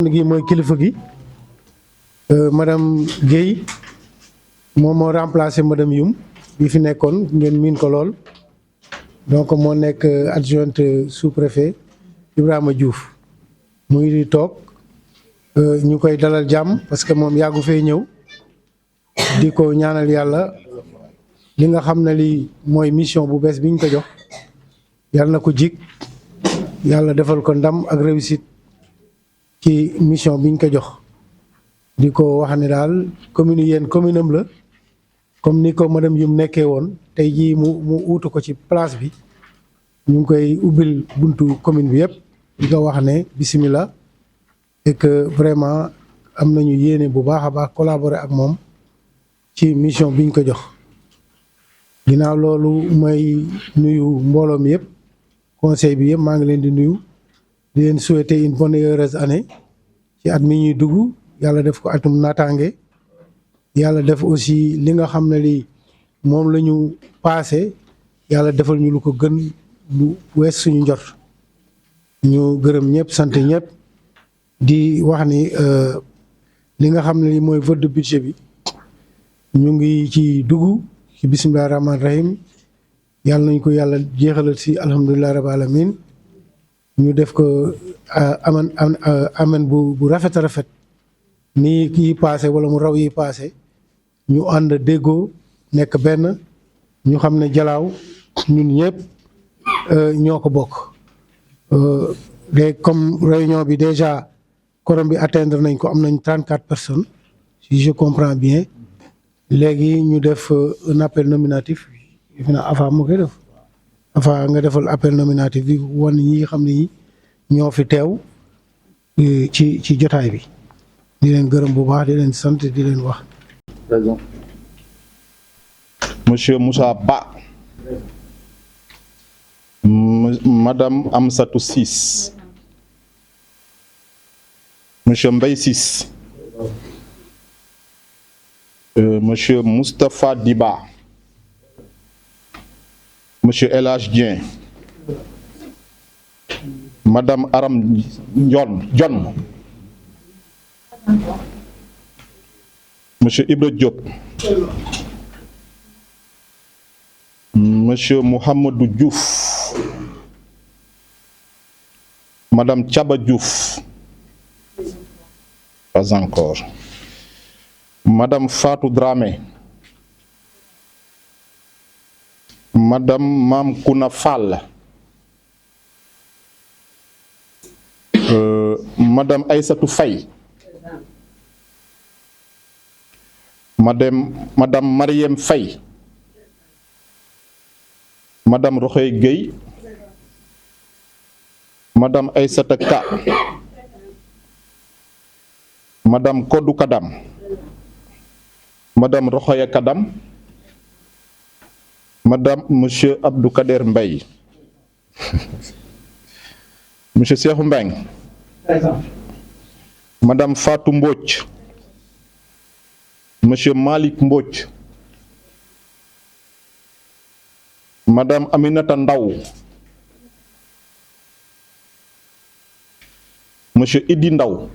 gi mooy kilifa gi madame Guèye moom moo remplacé madame Youm bi fi nekkoon ngeen miin ko lool donc moo nekk adjointe sous-préfet Ibrahima Diouf muy di toog ñu koy dalal jàmm parce que moom yàggu fee ñëw di ko ñaanal yàlla li nga xam ne li mooy mission bu bees bi ñu ko jox yàlla na ko jig yàlla defal ko ndam ak réussite ci mission bi ñu ko jox di ko wax ne daal commune yéen commune am la comme ni ko madame Youm nekkee woon tey jii mu uutu ko ci place bi ñu ngi koy ubbil buntu commune bi yëpp di ko wax ne bisimilah et que vraiment am nañu yéene bu baax a baax collaborer ak moom ci mission bi ñu ko jox. ginnaaw loolu may nuyu mbooloo mi yëpp conseil bi yëpp maa ngi leen di nuyu di leen souhaiter une bonne et heureuse année ci at mi ñuy dugg yàlla def ko atum naataange yàlla def aussi li nga xam ne li moom la ñu passé yàlla defal ñu lu ko gën lu wees suñu njot ñu gërëm ñëpp sant ñëpp di wax ni li nga xam ne li mooy vote de budget bi ñu ngi ci dugg ci bisimilah rahmaani rahim yàlla nañ ko yàlla jeexalal si alhamdulilah rabbil alamin ñu def ko amen bu rafet a rafet nii kii paase wala mu raw yi paase ñu ànd déggoo nekk benn ñu xam ne Jalaaw ñun ñëpp ñoo ko bokk. de comme réunion bi déjà quorum bi atteindre nañ ko am nañ 34 personnes si je comprends bien léegi ñu def un appel nominatif fi na afa moo koy def afa nga defal appel nominatif bi wan ñi xam ne ñoo fi teew ci jotaay bi di leen gërëm bu baax di leen sant di leen wax. Monsieur Moussa Ba, Madame Amsatou Ciss, Monsieur Mbaye Ciss, Monsieur Moustapha Diba, Monsieur El Hadj Dieng, Madame Aram John, Monsieur Ibra Diop, Monsieur Mohamedou Diouf, Madame Thiaba Diouf, pas encore, Madame Fatou Dramé, Madame Mamkouna Fall, Madame Aïssatou Faye, Madame Mariem Faye, Madame Rokhaya Gueye, Madame Aïssata Ka, Madame Kodou Kadam, Madame Rokhaya Kadam, Madame Monsieur Abdou Kader Mbaye, Monsieur Cheikhou Mbeng, Madame Fatou Mbodj, Monsieur Malik Mbodj, Madame Aminata Ndaw, Monsieur Idi Ndaw,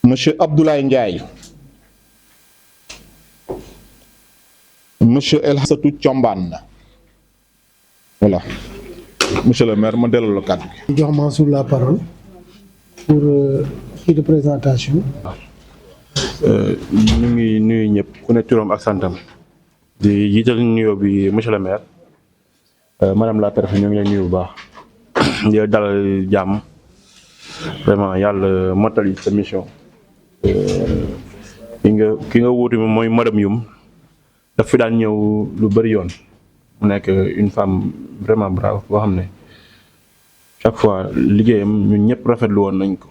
Monsieur Abdoulaye Ndiaye, Monsieur El Hassatou Thiombane. Voilà. Monsieur le maire, ma delloo la kàddu gi. jox Mansour la parole pour kii de présentation. ñu ngi nuyu ñëpp ku ne turam ak santam di jiital nuyoo bi monsieur le maire madame la préfète ñu ngi leen nuyu bu baax di dalal jàmm vraiment yàlla mottali sa mission ki nga wuutu mooy madame Youm daf fi daan ñëw lu bëri yoon mu nekk une femme vraiment brave boo xam ne chaque fois liggéeyam ñun ñëpp rafetlu woon nañ ko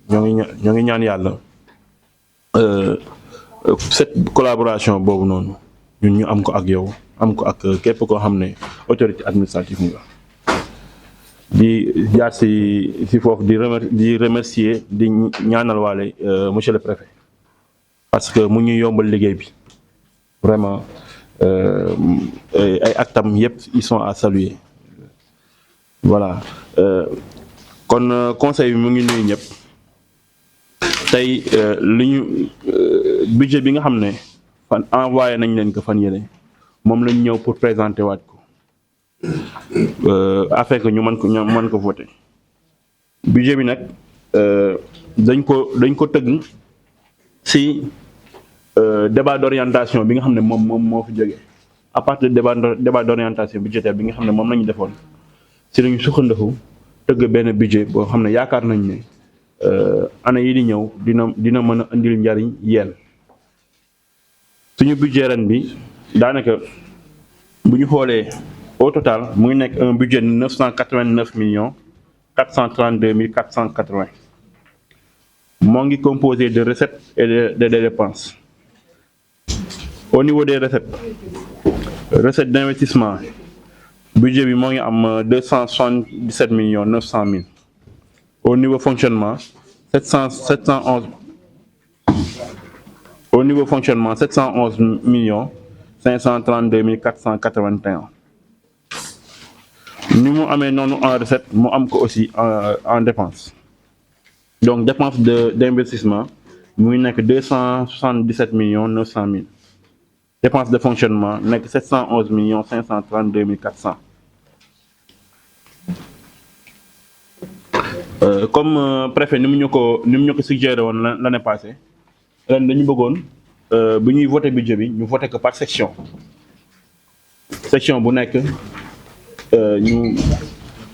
ñoo ngi ñaan yàlla cette collaboration boobu noonu ñun ñu am ko ak yow am ko ak képp koo xam ne autorité administrative nga di jaar si foofu di remercier di ñaanal waale monsieur le préfet parce que mu ñuy yombal liggéey bi vraiment ay actam yëpp ils sont à saluer voilà kon conseil bi mu ngi nuyu ñëpp tey li ñu budget bi nga xam ne fan envoyé nañ leen ko fan yële moom lañ ñëw pour présenter waat ko afin que ñu mën ko voter budget bi nag dañ ko tëgg ci débat d'orientation bi nga xam ne moom moo fi jógee à partir de débat d'orientation budgétaire bi nga xam ne moom la ñu defoon ci lañu sukkandiku tëgg benn budget boo xam ne yaakaar nañ ne année yi di ñëw dina mën a indil njariñ yéen suñu budget ren bi daanaka bu ñu xoolee au total mu ngi nekk un budget de 989 millions 432 480 moo ngi composé de recettes et de dépenses. Au niveau des recettes d'investissement budget bi moo ngi am 277 millions 900 000. Au niveau fonctionnement 711 millions 532 481. Ni mu amee noonu en recette mu am ko aussi en dépense. Donc dépense d'investissement mu ngi nekk 277 millions 900 000. Dépense de fonctionnement nekk 711 millions 532 400. Comme préfet ni mu ñu ko suggéré woon l'année passée ren dañu bëggoon bu ñuy voter budget bi ñu voter ko par section bu nekk ñu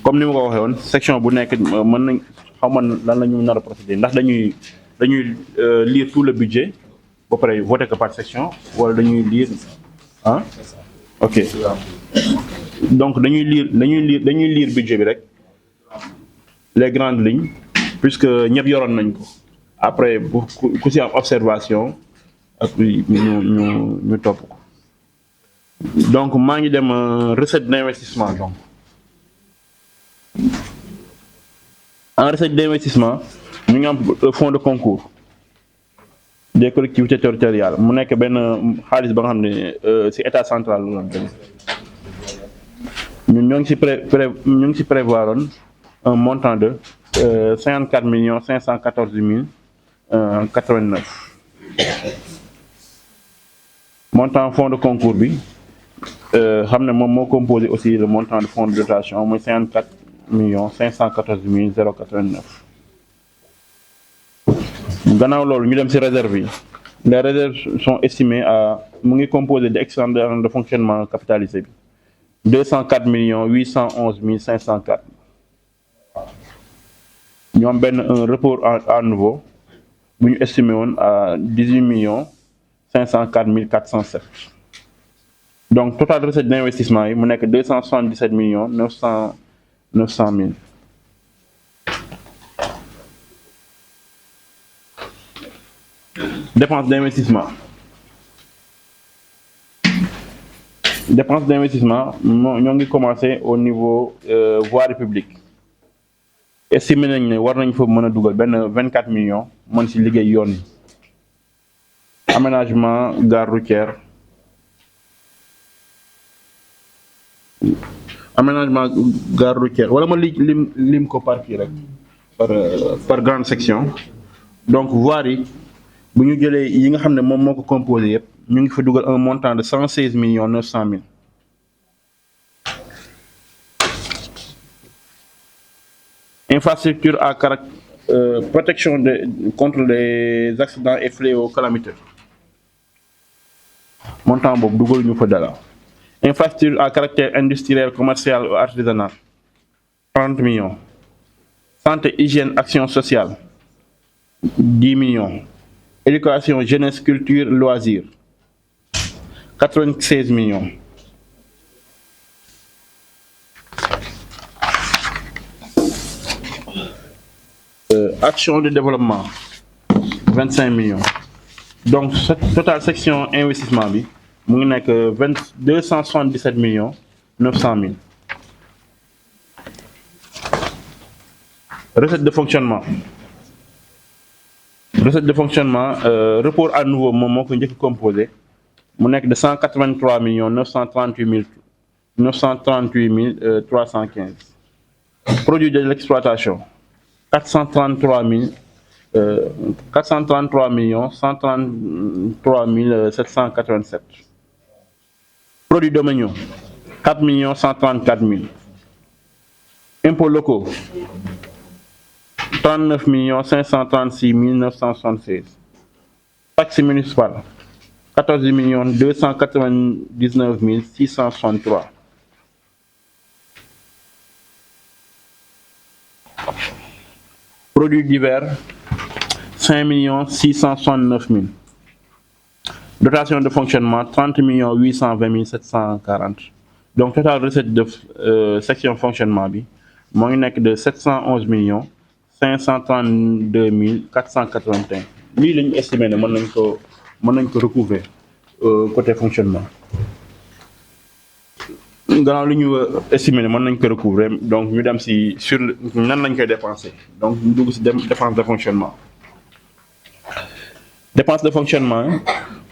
comme ni ma ko waxee woon section bu nekk mën nañ xaw ma lan la ñu nar a procéder ndax dañuy lire tout le budget ba pare voter ko par section wala dañuy lire ok donc dañuy lire budget bi rek les grandes lignes puisque ñëpp yoroon nañ ko après ku ci am observation ak ñu topp ko donc maa ngi dem recette d'investissement donc en recette d'investissement ñu ngi am fonds de concours des collectivités territoriales mu nekk benn xaalis ba nga xam ne ci état central la doon ñun ñoo ngi ci prévoiroon un montant de 54 514 089. Montant fonds de concours bi xam ne moom moo composé aussi le montant de fonds de dotation mooy 54 514 089. Gannaaw loolu ñu dem ci réserve yi les réserves sont estimées à mu ngi composé de excédent de fonctionnement capitalisé bi 204 811 504. ñu am un report à nouveau bu ñu estimé woon à 18 504 407. Donc total recette d'investissement yi mu nekk 277 900 000. Dépenses d'investissement ñoo ngi commencé au niveau voirie publique. Estimé nañ ne war nañ fa mën a dugal benn 24 millions mën ci liggéey yoon yi aménagement gare routière wala ma lim ko par kii rek par grande section. Donc voirie yi bu ñu jëlee yi nga xam ne moom moo ko composé yëpp ñu ngi fa dugal un montant de 116 900 000. Infrastructure à caractère protection contre les accidents et fléaux calamiteux montant boobu dugal ñu fa dara. Infrastructure à caractère industriel commercial ou artisanal 30 millions. Santé hygiène action sociale 10 millions. Éducation jeunesse culture loisirs 96 millions. Action de développement 25 millions. Donc total section investissement bi mu ngi nekk 277 900 000. Recette de fonctionnement report à nouveau moom moo ko njëkk composé mu nekk de 183 938 315. Produit de l'exploitation 433 millions 133 787. Produits domaniaux, 4 134 000. Impôts locaux, 39 536 976. Taxes municipales, 14 299 663. Produits divers, 5 669 000. Dotation de fonctionnement, 30 820 740. Donc, total recette de section fonctionnement, moi, il n'est que de 711 532 481. Lui, il est estimé que je peux recouvrir côté fonctionnement. Dans li ñu estimé mën nañ ko recouvrer donc ñu dem si sur nan lañ koy dépenser donc ñu dugg si dépense de fonctionnement. Dépense de fonctionnement,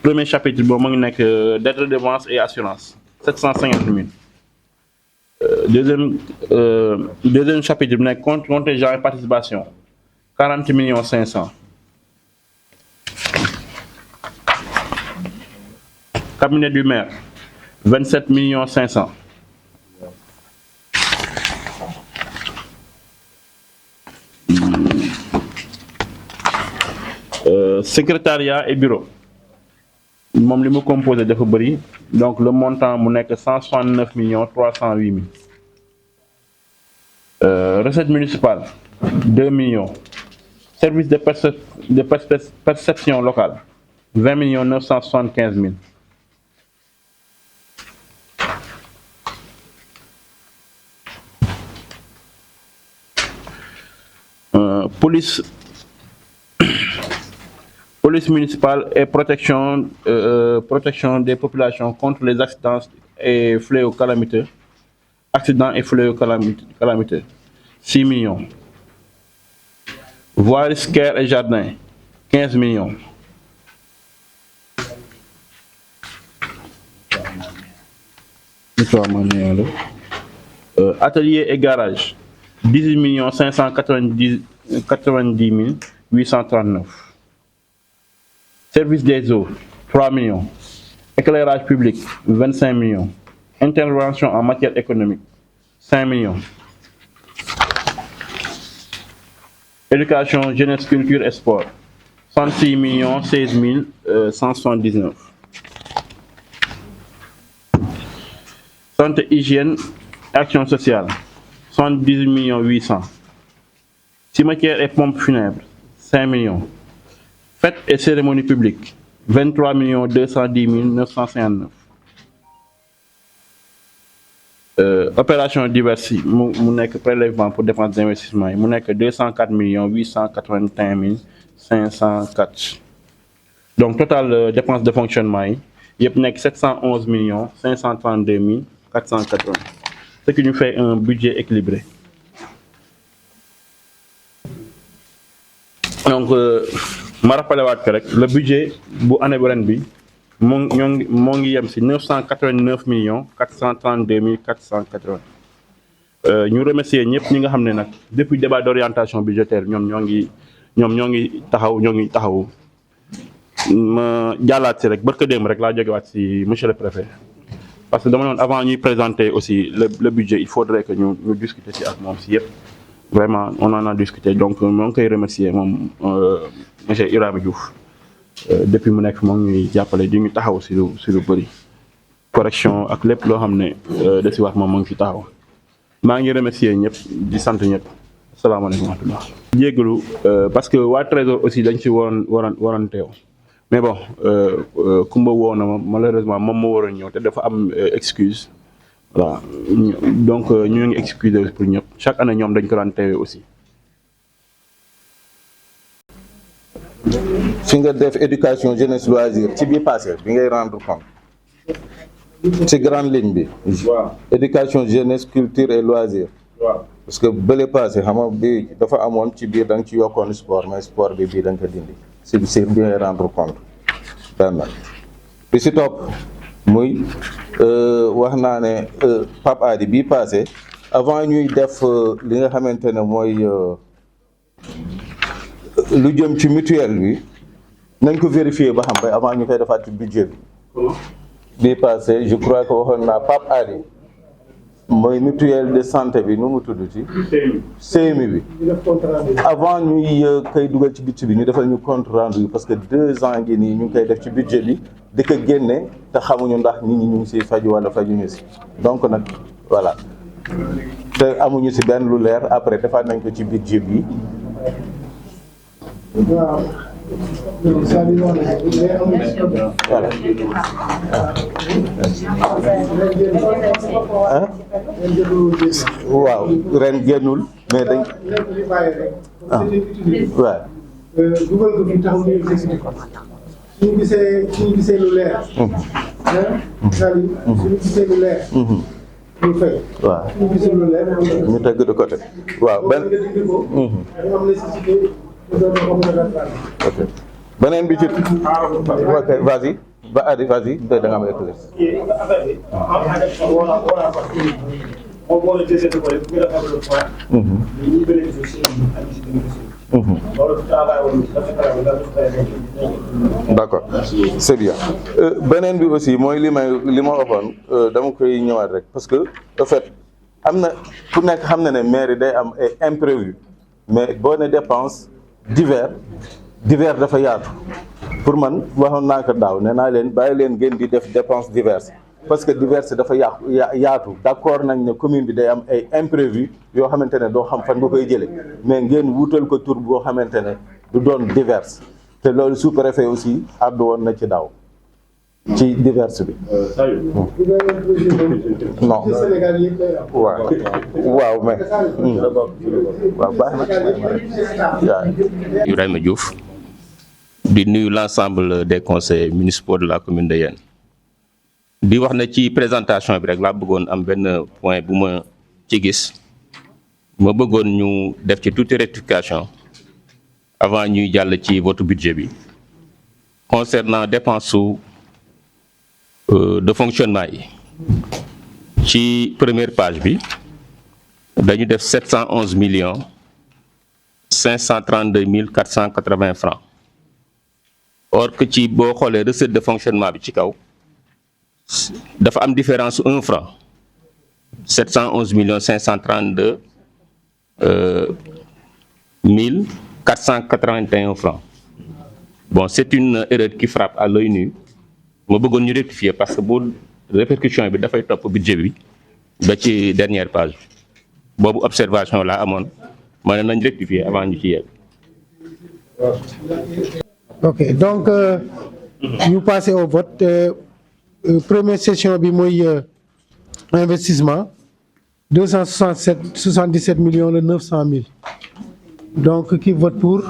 premier chapitre boobu mu ngi nekk dette de dépenses et assurance 750 000. Deuxième chapitre bi nekk contingent et participation 40 500 000. Cabinet du maire 27 500 000. Secrétariat et bureau moom li mu composé dafa bëri donc le montant mu nekk 169 308 000. Recette municipale 2 millions. Service de perception locale 20 975 000. Police municipale et protection des populations contre les accidents et fléaux calamiteux. Accidents et fléaux calamiteux 6 millions. Voirie scolaire et jardin 15 millions. Atelier et garage 18 590 839. Service des eaux 3 millions. Éclairage public 25 millions. Intervention en matière économique 5 millions. Éducation, jeunesse, culture et sport 66 16 179. Santé, hygiène, action sociale 78 800. Cimetière et pompe funèbre 5 millions. Fêtes et cérémonies publiques 23 210 959. Opération diverses mu nekk prélèvement pour dépenses d'investissement mu nekk 204 881 504. Donc total dépenses de fonctionnement yi yëpp nekk 711 532 480. Ce qui nous fait un budget équilibré. Donc ma rappelé waat ko rek le budget bu année bu ren bi moo ngi yem si 989 432 480. ñu remercier ñëpp ñi nga xam ne nag depuis débat d'orientation budgétaire ñoom ñoo ngi taxaw ma jàllaat si rek barka démb rek laa jógewaat si monsieur le préfet parce que dama noonu avant ñuy présenter aussi le budget il faudrait que ñu discuter si ak moom si yëpp. Vraiment, on en a discuté. Donc, je veux remercier M. Ibrahima Diouf. Depuis mon ex, je appelé du taxaw sur le bari. Correction ak lepp lo xamné de ci wax mom ngi taxaw. Ma ngi remercier ñep di sante ñep. Assalamu alaykum wa rahmatullah. Djéglu parce que wa trésor aussi dañ ci waron tew. Mais bon, kumba wona malheureusement mom mo waron ñew té dafa am excuse. Voilà. Donc ñu ngi excuser pour ñëpp chaque année ñoom dañ ko daan teewee aussi. fi nga def éducation jeunesse loisir ci bi passé bi ngay rendre compte ci grande ligne bi. waaw éducation jeunesse culture et loisir. waaw parce que bële passé xam nga bi dafa amoon ci biir da nga ci yokkoon sport mais sport bi bii da nga ko dindi si bi ngay rendre compte benn bi si topp muy wax naa ne Pape Adi bii passé avant ñuy def li nga xamante ne mooy lu jëm ci mutuelle bi nañ ko vérifier ba xam ba avant ñu koy defaat ci budget bi. bii passé je crois que waxoon naa Pape Ari mooy mutuelle de santé bi nu mu tudd ci CMU bi avant ñuy koy dugal ci budget bi ñu defal ñu compte rendu parce que 2 ans ngi nii ñu ngi koy def ci budget bi di ko génne te xamuñu ndax nit ñi ñu ngi siy faju wala fajuñu si donc nag voilà te amuñu si benn lu leer après defaat nañ ko ci budget bi. waaw. waaw ren génnul mais dañ. waaw. dugal ko fi taxaw ñu exécuté ko. suñu gisee lu leer. suñu gisee lu leer. ñu fay. waaw suñu gisee lu leer. ñu teg de côté. waaw benn. ok beneen bi ci. ok vas-y vas-y da nga am éclairci. D'accord c'est bien beneen bi aussi mooy li ma waxoon dama koy ñëwaat rek parce que en fait am na ku nekk xam na ne mairie day am ay imprévu mais boo ne dépense divers dafa yaatu pour man waxoon naa ko daaw nee naa leen bàyyi leen ngeen di def dépense diverses parce que diverses dafa yaatu d'accord nañ ne commune bi day am ay imprévu yoo xamante ne doo xam fan nga koy jële mais ngeen wutal ko tur boo xamante ne du doon diverses te loolu sous-préfet aussi àddu woon na ci daaw ci diverses bi. non waaw mais waaw baax na. Ibrahima Diouf di nuyu l'ensemble des conseillers municipaux de la commune de Yène di wax na ci présentation bi rek laa bëggoon am benn point bu ma ci gis ma bëggoon ñu def ci tuuti rectification avant ñuy jàll ci votre budget bi concernant dépense de fonctionnement yi ci première page bi dañu def 711 millions 532 480 francs or que ci boo xoolee recette de fonctionnement bi ci kaw dafa am différence 1 franc 711 millions 532 481 francs. Bon, c'est une erreur qui frappe à l'œil nu. Je veux rectifier parce que la répercussion est très top budget bi ba ci dernière page. Bobu observation là amone man nañ rectifier avant ñu ci yegg. OK, donc nous passons au vote. Première session bi moy investissement 277 millions 900 000. Donc qui vote pour?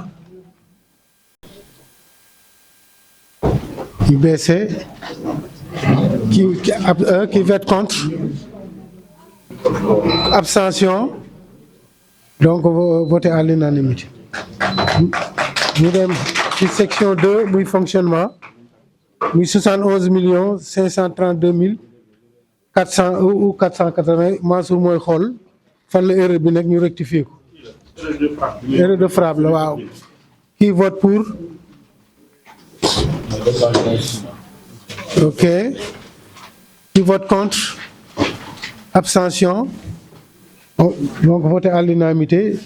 UBC. Qui vote contre? Abstention. Donc voter à l'unanimité. Nous sommes dans section 2, oui, fonctionnement. 71 532 400 ou 480. Mansour mooy xool fan la erreur bi nekk ñu rectifier ko. Erreur de frappe là, waaw. Qui vote pour? OK. Qui vote contre? Abstention. Donc voter à l'unanimité.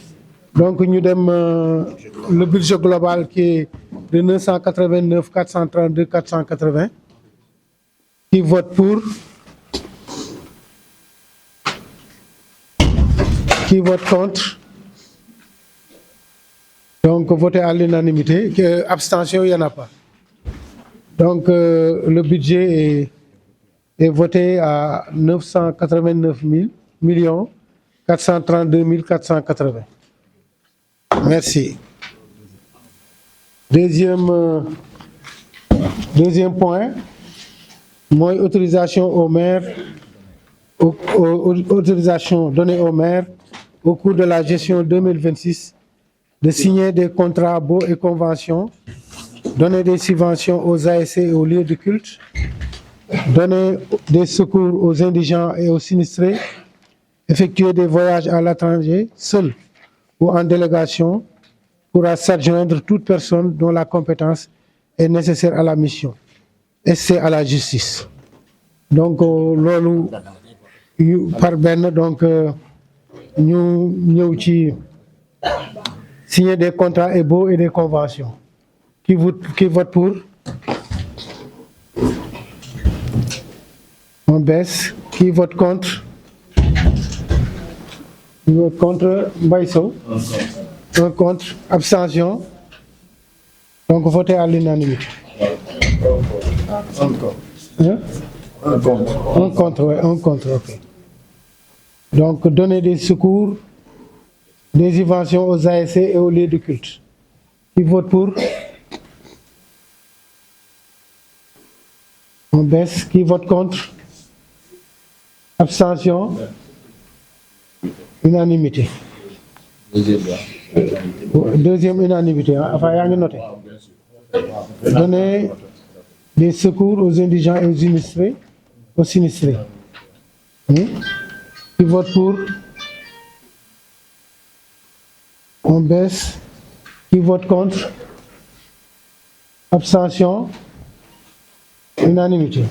Donc nous avons le budget global qui est de 989 432 480. Qui vote pour? Qui vote contre? Donc voter à l'unanimité. Abstention, il n'y en a pas. Donc le budget est voté à 989 millions 432 480. Merci. Deuxième point, moi, autorisation au maire, autorisation donnée au maire au cours de la gestion 2026 de signer des contrats baux et conventions, donner des subventions aux ASC et aux lieux de culte, donner des secours aux indigents et aux sinistrés, effectuer des voyages à l'étranger seuls ou en délégation, pourra s'adjoindre toute personne dont la compétence est nécessaire à la mission et c'est à la justice. Donc loolu par benn donc ñu ñëw ci signer des contrats EBO et des conventions. Qui vote pour? On baisse. Qui vote contre? Qui vote contre? Mbaye Sow. Un contre. Abstention. Donc voté à l'unanimité. Hein? Un contre, ouais, un contre, ok. Donc donner des secours, des subventions aux ASC et aux lieux de culte. Qui vote pour? On baisse. Qui vote contre? Abstention. Unanimité. Deuxième unanimité. Enfin, yaa ngi noté. Donner des secours aux indigents et aux sinistrés. Qui vote pour? On baisse. Qui vote contre? Abstention. Unanimité.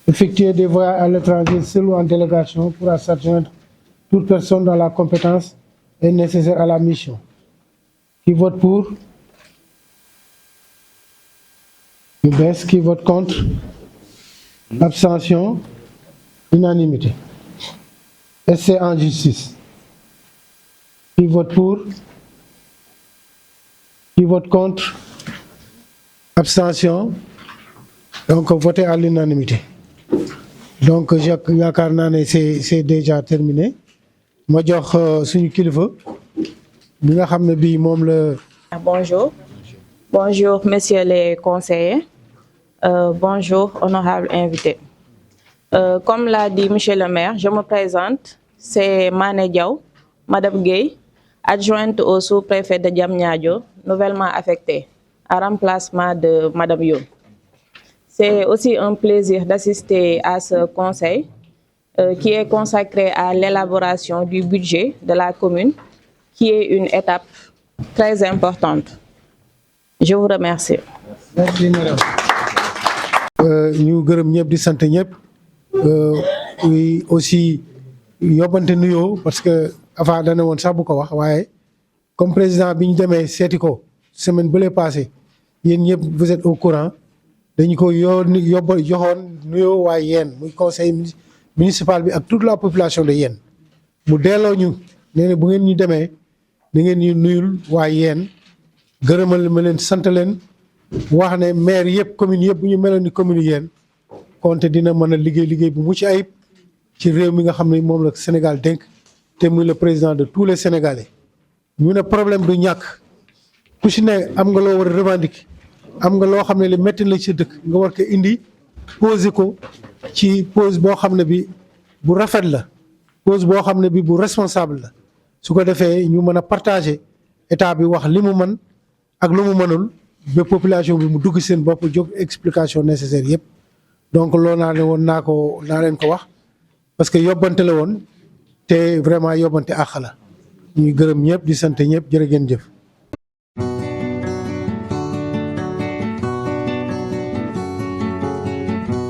Effectuer des voyages à l'étranger seul ou en délégation pourra s'adjoindre toute personne dont la compétence est nécessaire à la mission. Qui vote pour? Qui baisse. Qui vote contre? Abstention. Unanimité. Essai en justice. Qui vote pour? Qui vote contre? Abstention. Donc voté à l'unanimité. Donc yaakaar naa ne c'est déjà terminé. Ma jox suñu kilifa bi nga xam ne bii moom la. Bonjour. Bonjour, messieurs les conseillers. Bonjour, honorables invités. Comme l'a dit monsieur le maire, je me présente. C'est Mané Diaw, Madame Gueye, adjointe au sous-préfet de Diamniadio, nouvellement affectée, à remplacement de Madame Youm. C'est aussi un plaisir d'assister à ce conseil qui est consacré à l'élaboration du budget de la commune, qui est une étape très importante. Je vous remercie. Merci madame. Ñu gërëm ñëpp di sant ñëpp aussi yóbbante nuyoo parce que avant dana woon sax bu ko wax waaye comme président bi ñu demee seeti ko semaine bële passé yéen ñëpp vous êtes au courant dañu ko joxoon nuyoo waa Yène muy conseil municipal bi ak toute la population de Yène mu delloo ñu nee na bu ngeen ñu demee da ngeen ñu nuyul waa Yène gërëmal ma leen sant leen wax ne maire yëpp commune yëpp bu ñu meloon ni commune Yène konte dina mën a liggéey bu mucc ayib ci réew mi nga xam ne moom la Sénégal dénk te muy le président de tous les Sénégalais. ñu ne problème du ñàkk ku si ne am nga loo war a revendiquer am nga loo xam ne li métti la ci dëkk nga war ko indi poser ko ci pose boo xam ne bi bu rafet la pose boo xam ne bi bu responsable la su ko defee ñu mën a partager état bi wax li mu mën ak lu mu mënul ba population bi mu dugg seen bopp jóg explication nécessaire yëpp. Donc loolu naa ne woon naa leen ko wax parce que yóbbante la woon te vraiment yóbbante àq la ñuy gërëm ñëpp di sant ñëpp jërë ngeen jëf.